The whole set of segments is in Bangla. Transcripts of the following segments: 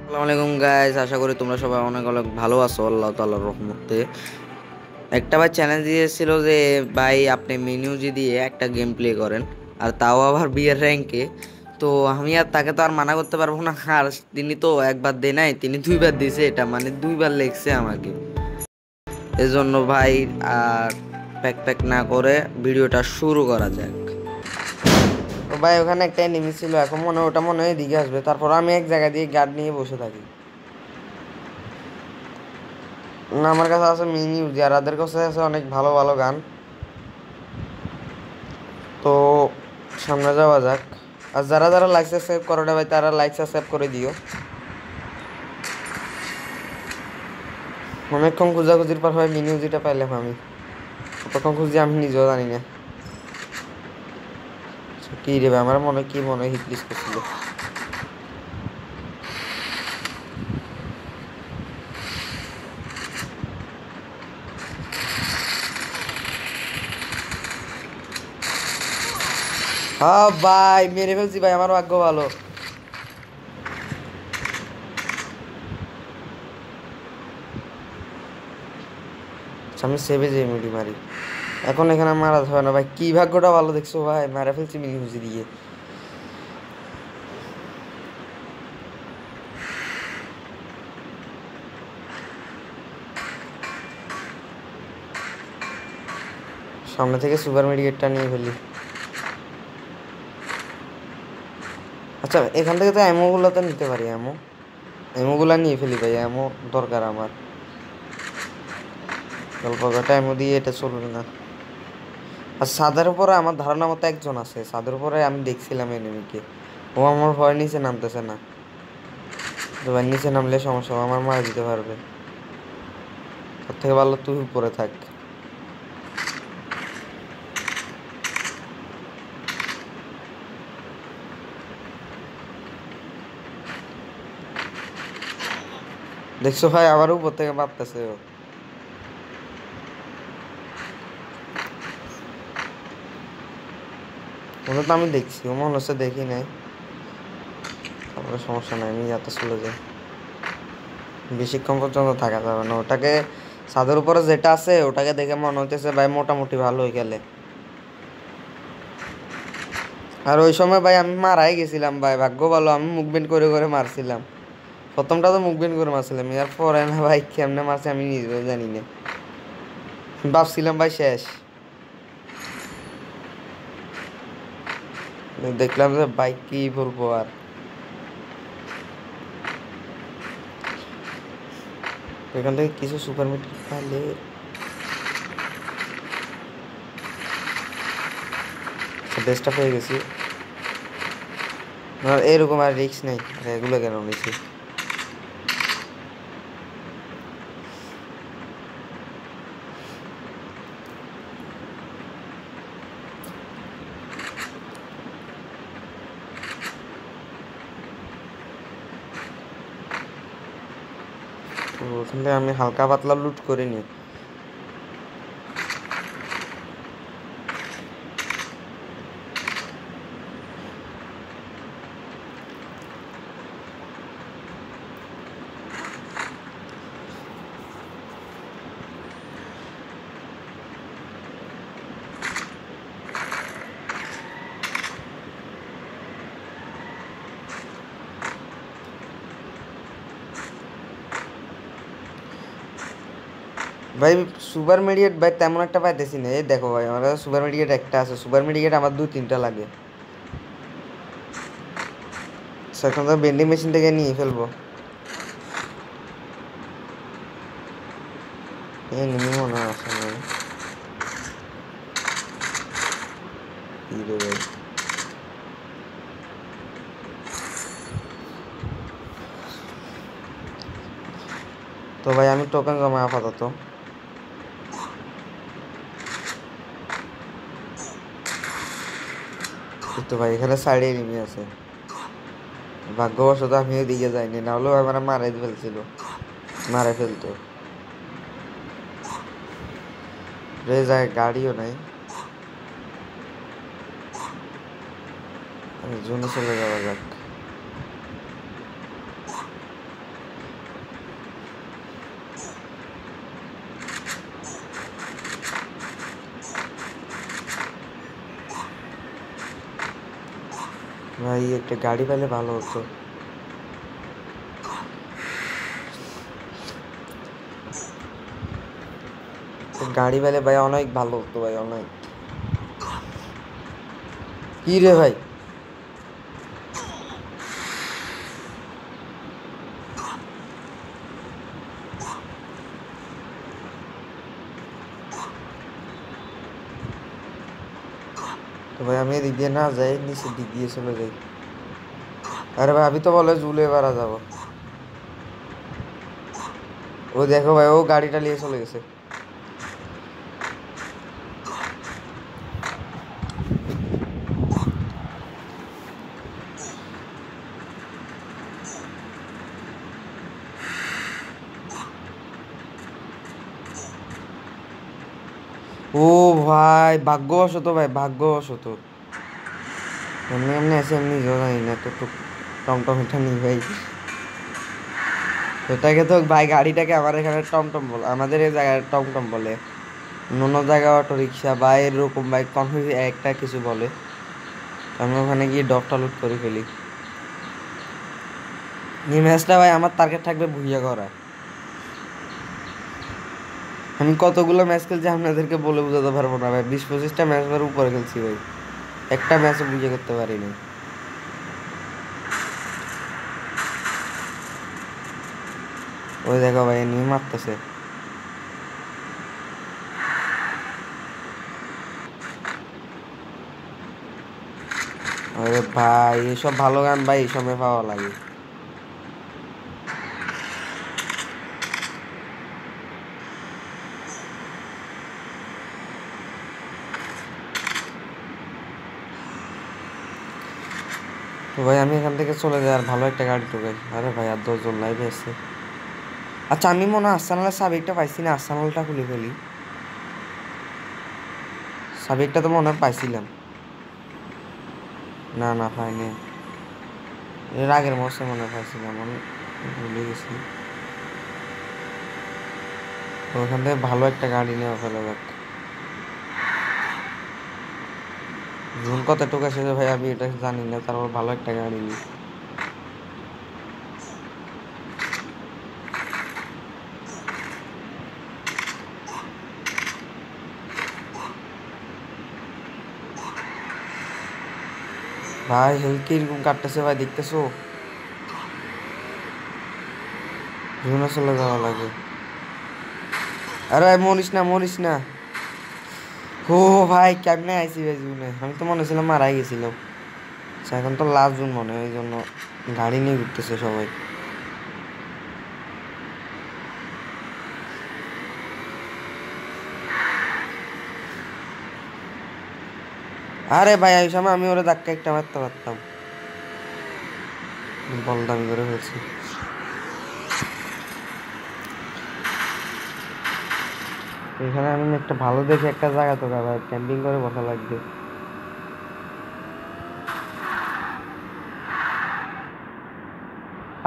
আসসালামু আলাইকুম গাইস, আশা করি তোমরা সবাই অনেক অনেক ভালো আছো আল্লাহ তাআলার রহমতে। একটা ভাই চ্যালেঞ্জ দিয়েছিল যে ভাই আপনি মেনুজি দিয়ে একটা গেম প্লে করেন, আর তাও আবার বিয়ের র্যাঙ্কে। তো আমি আর তাকে তো আর মানা করতে পারবো না। আর তিনি তো একবার দেয় নাই, তিনি দুইবার দিয়েছে, এটা মানে দুইবার লেগছে আমাকে। এজন্য ভাই আর প্যাক প্যাক না করে ভিডিওটা শুরু করা যাক। তো ভাই ওখানে একটা এনিমি ছিল, এখন ওটা মনে হয় এদিকে আসবে, তারপর আমি এক জায়গা দিয়ে গার্ড নিয়ে বসে থাকি। না, আমার কাছে আছে মিনি ইউজি, আর ওদের কাছে আছে অনেক ভালো ভালো গান। তো সামনে যাওয়া যাক। আর যারা যারা লাইক সাবস্ক্রাইব করো না ভাই, তারা লাইক সাবস্ক্রাইব করে দিও। অনেকক্ষণ খোঁজাখুঁজির পর ভাই মিনি ইউজিটা পাইলাম আমি। কতক্ষণ খুঁজি আমি নিজেও জানি না। কি রে ভাই, আমার কি মনে হয় হিটলিস্ট করছিল। হ্যাঁ ভাই, মেরে ফেলছি ভাই, আমার ভাগ্য ভালো। আচ্ছা, আমি সেভে যে মিডি মারি। এখন এখানে মারা হবে না ভাই, কি ভাগ্যটা ভালো দেখছো ভাই, মারা ফেলছি মিনি ইউজি দিয়ে। সামনে থেকে সুপার মেডিকেটটা নিয়ে ফেলি। আচ্ছা, এখান থেকে তো অ্যামোগুলো তো নিতে পারি, অ্যামোগুলা নিয়ে ফেলি ভাই, অ্যামো দরকার আমার। গল্প ঘটা অ্যামো দিয়ে এটা চলবে না। আর ছাদের উপরে আমার ধারণা মতো একজন আছে, ছাদের উপরে আমি দেখছিলাম এনিমিকে। ও আমার ভয় নিচে নামতেছে না। তো ভাই নিচে নামলে সমস্যা, ও আমার মারা দিতে পারবে। তার থেকে ভালো তুই উপরে থাক। দেখছো ভাই, আবার উপর থেকে মারতেছে ও। ওটা তো আমি দেখছি, ও মনে হচ্ছে দেখি নাই। তারপরে সমস্যা নাই, আমি যাতে চলে যাই। বেশিক্ষণ পর্যন্ত থাকা যাবে না ওটাকে। ছাদের উপরে যেটা আছে ওটাকে দেখে মনে হইতেছে ভাই মোটামুটি ভালো হয়ে গেলে। আর ওই সময় ভাই আমি মারাই গেছিলাম ভাই, ভাগ্য ভালো আমি মুভমেন্ট করে করে মারছিলাম। প্রথমটা তো মুভমেন্ট করে মারছিলাম, এর পরে না ভাই কেমনে মারছে আমি নিজেও জানি না। ভাবছিলাম ভাই শেষ, দেখলাম যে ভাই কি বলবো আর। এখান থেকে কিছু সুপার মিট পাইলে বেস্টটা পেয়ে গেছি। আর এরকম আর রিস্ক নেই, এগুলো কেন নিছি। তো ওখান থেকে আমি হালকা পাতলা লুট করে নিই। ভাই সুপার মিডিকেট ভাই তেমন একটা পাইতেছি না। এই দেখো ভাই, আমার কাছে সুপার মিডিকেট একটা আছে, সুপার মিডিকেট আমার 2-3টা লাগে। এখন তো বেন্ডিং মেশিন থেকে নিয়ে ফেলবো। এই নিমি মনে হয় আসে নাই। কি রে ভাই, তো ভাই আমি টোকেন জমা আপাতত। তো ভাই এখানে সাইডে নিমি আছে, ভাগ্যবশত আমি ওইদিকে যাইনি, না হলেও আমার মারাই ফেলছিল, মারা ফেলতো। রে যায় গাড়িও নাই, জোনে চলে যাওয়া যাক। ভাই একটা গাড়ি পেলে ভালো হতো। গাড়ি পেলে ভাই অনেক ভালো হতো ভাই, অনেক। কি রে ভাই? তো ভাই আমি এদিক দিয়ে না যাই, নিচের দিক দিয়ে চলে যাই। আরে ভাই আমি তো বলে ঝুলে বেড়া যাবো। ও দেখো ভাই, ও গাড়িটা নিয়ে চলে গেছে। ও ভাই ভাগ্যবশত, ভাই ভাগ্যবশত। এমনি এমনি আছে, এমনি জানি না তো। টমটম এটা নি ভাই, এটাকে তো ভাই গাড়িটাকে আমার এখানে টমটম বলে, আমাদের এই জায়গায় টমটম বলে। অন্য জায়গায় অটো রিক্সা বা এরকম বাইক কনফিউজ একটা কিছু বলে। আমি ওখানে গিয়ে ডগটা লুট করে ফেলি। এই ম্যাচটা ভাই আমার টার্গেট থাকবে ভুইয়া করা। আমি কতগুলো ম্যাচ খেলছি আপনাদেরকে বলে বোঝাতে পারবো না ভাই, 20-25টা ম্যাচ ধরে উপরে খেলছি ভাই, একটা ম্যাচও বুঝে করতে পারিনি। ওই দেখো ভাই এনিমি মারতেছে। আরে ভাই এসব ভালো গান ভাই এই সময় পাওয়া লাগে। তো ভাই আমি এখান থেকে চলে যাই আর ভালো একটা গাড়ি ঢোকাই। আরে ভাই আর 10 জন লাইভে আছে। আচ্ছা আমি মনে হয় আর্সেনালের সাবেকটা পাইছি না, আর্সেনালটা খুলে ফেলি। সাবেকটা তো মনে হয় পাইছিলাম। না না পাইনি, এর আগের মাসে মনে হয় পাইছিলাম, আমি ভুলে গেছি। তো ওখান থেকে ভালো একটা গাড়ি নেওয়া ফেলা যাক। জুন কতটুকু এসেছে ভাই আমি এটা জানি না, তারপর ভালো একটা গাড়ি নিই। ভাই হেলথ কিরকম কাটতেছে ভাই দেখতেছো? জুনে চলে যাওয়া লাগে। আরে ভাই মরিস না, মরিস না। ও ভাই কেমনে আইসি ভাই জুনে, আমি তো মনে ছিলাম মারাই গেছিলাম। আচ্ছা, এখন তো লাস্ট জুন মনে হয়, এই জন্য গাড়ি নিয়ে ঘুরতেছে সবাই। আরে ভাই এই সময় আমি ওরা ধাক্কা একটা মারতে পারতাম, বল দামি করে ফেলছি। এখানে আমি একটা ভালো দেখে একটা জায়গা তো ভাই ক্যাম্পিং করে বসা লাগবে।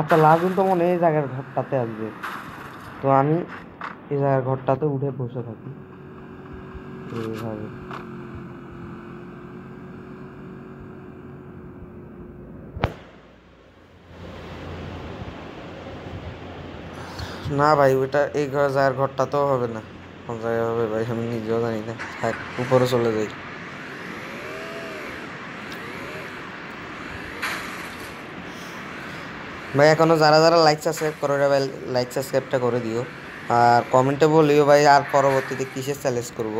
আচ্ছা লাজুন তো মনে হয় এই জায়গার ঘরটাতে আসবে, তো আমি এই জায়গার ঘরটাতে উঠে বসে থাকি এইভাবে। না ভাই ওইটা এই জায়গার ঘরটাতেও হবে না, কোন জায়গায় হবে ভাই আমি নিজেও জানি না। থাক উপরে চলে যাই। ভাই এখনো যারা যারা লাইক সাবস্ক্রাইব করো রে ভাই, লাইক সাবস্ক্রাইবটা করে দিও। আর কমেন্টে বলিও ভাই আর পরবর্তীতে কিসের চ্যালেঞ্জ করব।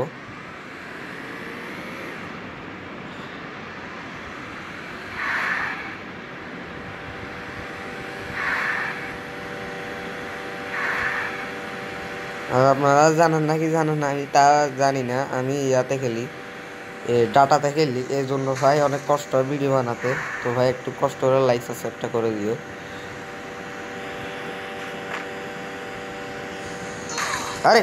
আর আপনারা জানেন নাকি জানেন না আমি তা জানি না, আমি ইয়াতে খেলি, ডাটাতে খেলি, এই জন্য ভাই অনেক কষ্ট হয় ভিডিও বানাতে। তো ভাই একটু কষ্ট করে লাইক সাবস্ক্রাইবটা করে দিও। আরে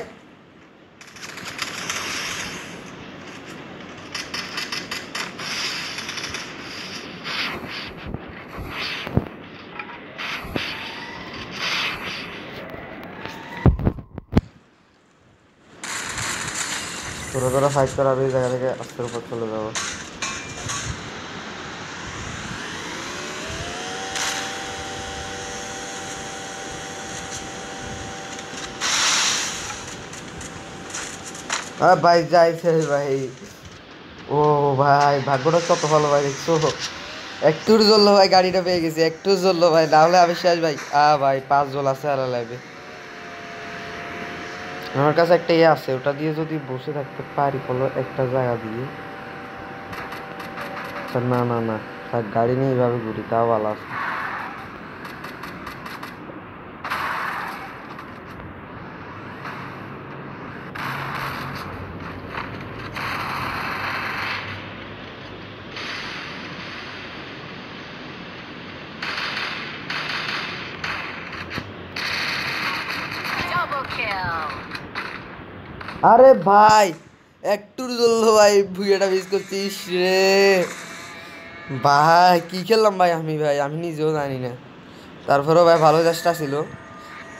তোরা তোরা ফাইট করার এই জায়গা থেকে আস্তের উপর চলে যাবো। ভাই যাইছে ভাই। ও ভাই ভাগ্যটা কত ভালো ভাই, দেখছো? একটুর জন্য ভাই গাড়িটা পেয়ে গেছি, একটুর জন্য ভাই, না হলে আমি শেষ ভাই। ভাই 5 জন আছে আর লাইভে। আমার কাছে একটা ইয়ে আছে, ওটা দিয়ে যদি বসে থাকতে পারি কোনো একটা জায়গা দিয়ে। আচ্ছা, না না না, থাক, গাড়ি নিয়ে এইভাবে ঘুরি তাও ভালো আছে। আরে ভাই একটুর জন্য ভাই ভুইয়াটা মিস করছিস রে। ভাই কি খেললাম ভাই, আমি নিজেও জানি না। তারপরেও ভাই ভালো চেষ্টা ছিল।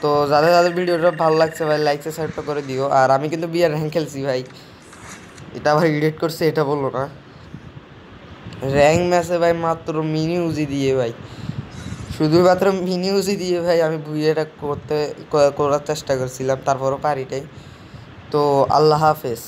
তো যাদের যাদের ভিডিওটা ভালো লাগছে ভাই, লাইক সাবস্ক্রাইব করে দিও। আর আমি কিন্তু বিয়ার র্যাঙ্ক খেলছি ভাই, এটা আবার এডিট করছে এটা বললো না। র্যাঙ্ক ম্যাচে ভাই মাত্র মিনি উজি দিয়ে ভাই, শুধুমাত্র মিনি উজি দিয়ে ভাই আমি ভুইয়াটা করার চেষ্টা করছিলাম, তারপরও পারিটাই। তো আল্লাহ হাফেজ।